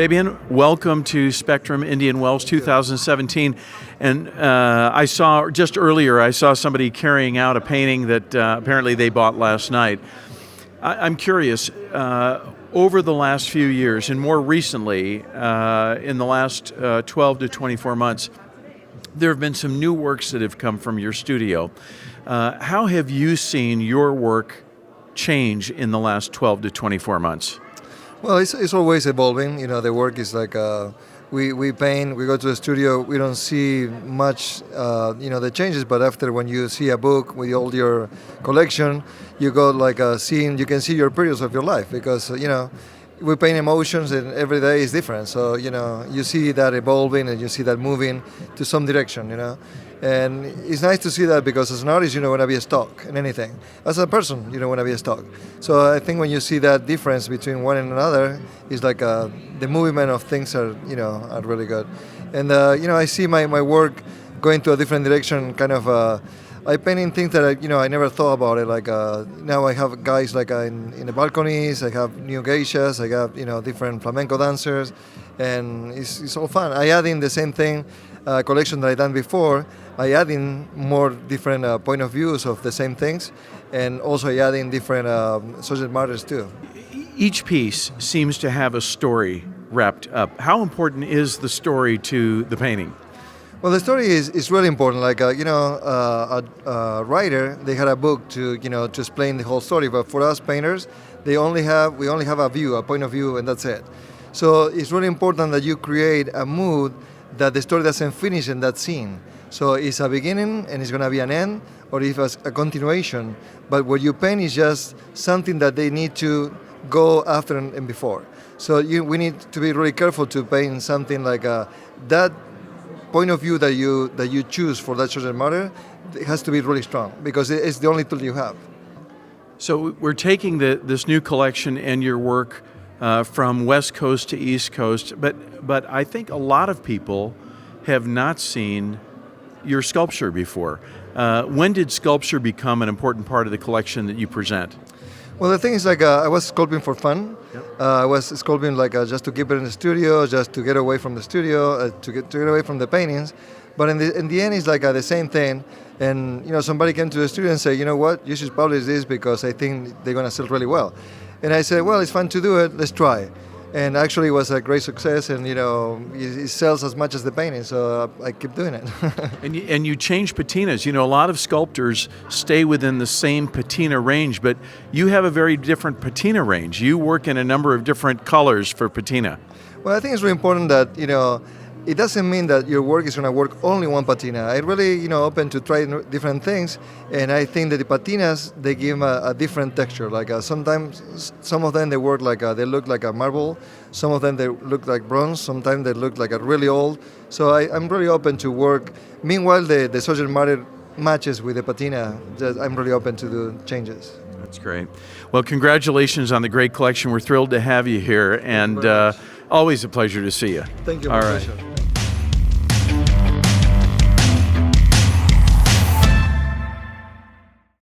Fabian, welcome to Spectrum Indian Wells 2017. And I saw, just earlier, I saw somebody carrying out a painting that apparently they bought last night. I'm curious, over the last few years, and more recently, in the last 12 to 24 months, there have been some new works that have come from your studio. How have you seen your work change in the last 12 to 24 months? Well, it's always evolving. You know, the work is like we paint, we go to the studio, we don't see much, the changes. But after, when you see a book with all your collection, you go like you can see your periods of your life, because we paint emotions, and every day is different. So you see that evolving, and you see that moving to some direction. And it's nice to see that, because as an artist, you don't want to be stuck in anything. As a person, you don't want to be stuck. So I think when you see that difference between one and another, it's like the movement of things are really good. And I see my work going to a different direction. Kind of, I paint in things that I never thought about it. Like now I have guys like in the balconies. I have new geishas. I have different flamenco dancers, and it's all fun. I add in the same thing. Collection that I done before, I add in more different point of views of the same things, and also I add in different subject matters too. Each piece seems to have a story wrapped up. How important is the story to the painting? Well, the story is really important. Like a writer, they had a book to to explain the whole story, but for us painters, we only have a view, a point of view, and that's it. So it's really important that you create a mood that the story doesn't finish in that scene. So it's a beginning and it's going to be an end, or if it's a continuation. But what you paint is just something that they need to go after and before. So we need to be really careful to paint something like that point of view that you choose for that subject matter. It has to be really strong, because it's the only tool you have. So we're taking this new collection and your work from West Coast to East Coast, but I think a lot of people have not seen your sculpture before. When did sculpture become an important part of the collection that you present? Well, the thing is, like I was sculpting for fun. Yep. I was sculpting like just to keep it in the studio, just to get away from the studio, to get away from the paintings. But in the end, it's like the same thing. And somebody came to the studio and said, you know what, you should publish this, because I think they're going to sell really well. And I said, well, it's fun to do it, let's try. And actually it was a great success, and it sells as much as the painting, so I keep doing it. And you change patinas. A lot of sculptors stay within the same patina range, but you have a very different patina range. You work in a number of different colors for patina. Well, I think it's really important that, it doesn't mean that your work is going to work only one patina. I really, open to try different things, and I think that the patinas, they give a different texture. Like sometimes, some of them they work like they look like a marble. Some of them they look like bronze. Sometimes they look like a really old. So I'm really open to work. Meanwhile, the subject matter matches with the patina. I'm really open to do changes. That's great. Well, congratulations on the great collection. We're thrilled to have you here, and always a pleasure to see you. Thank you. All right.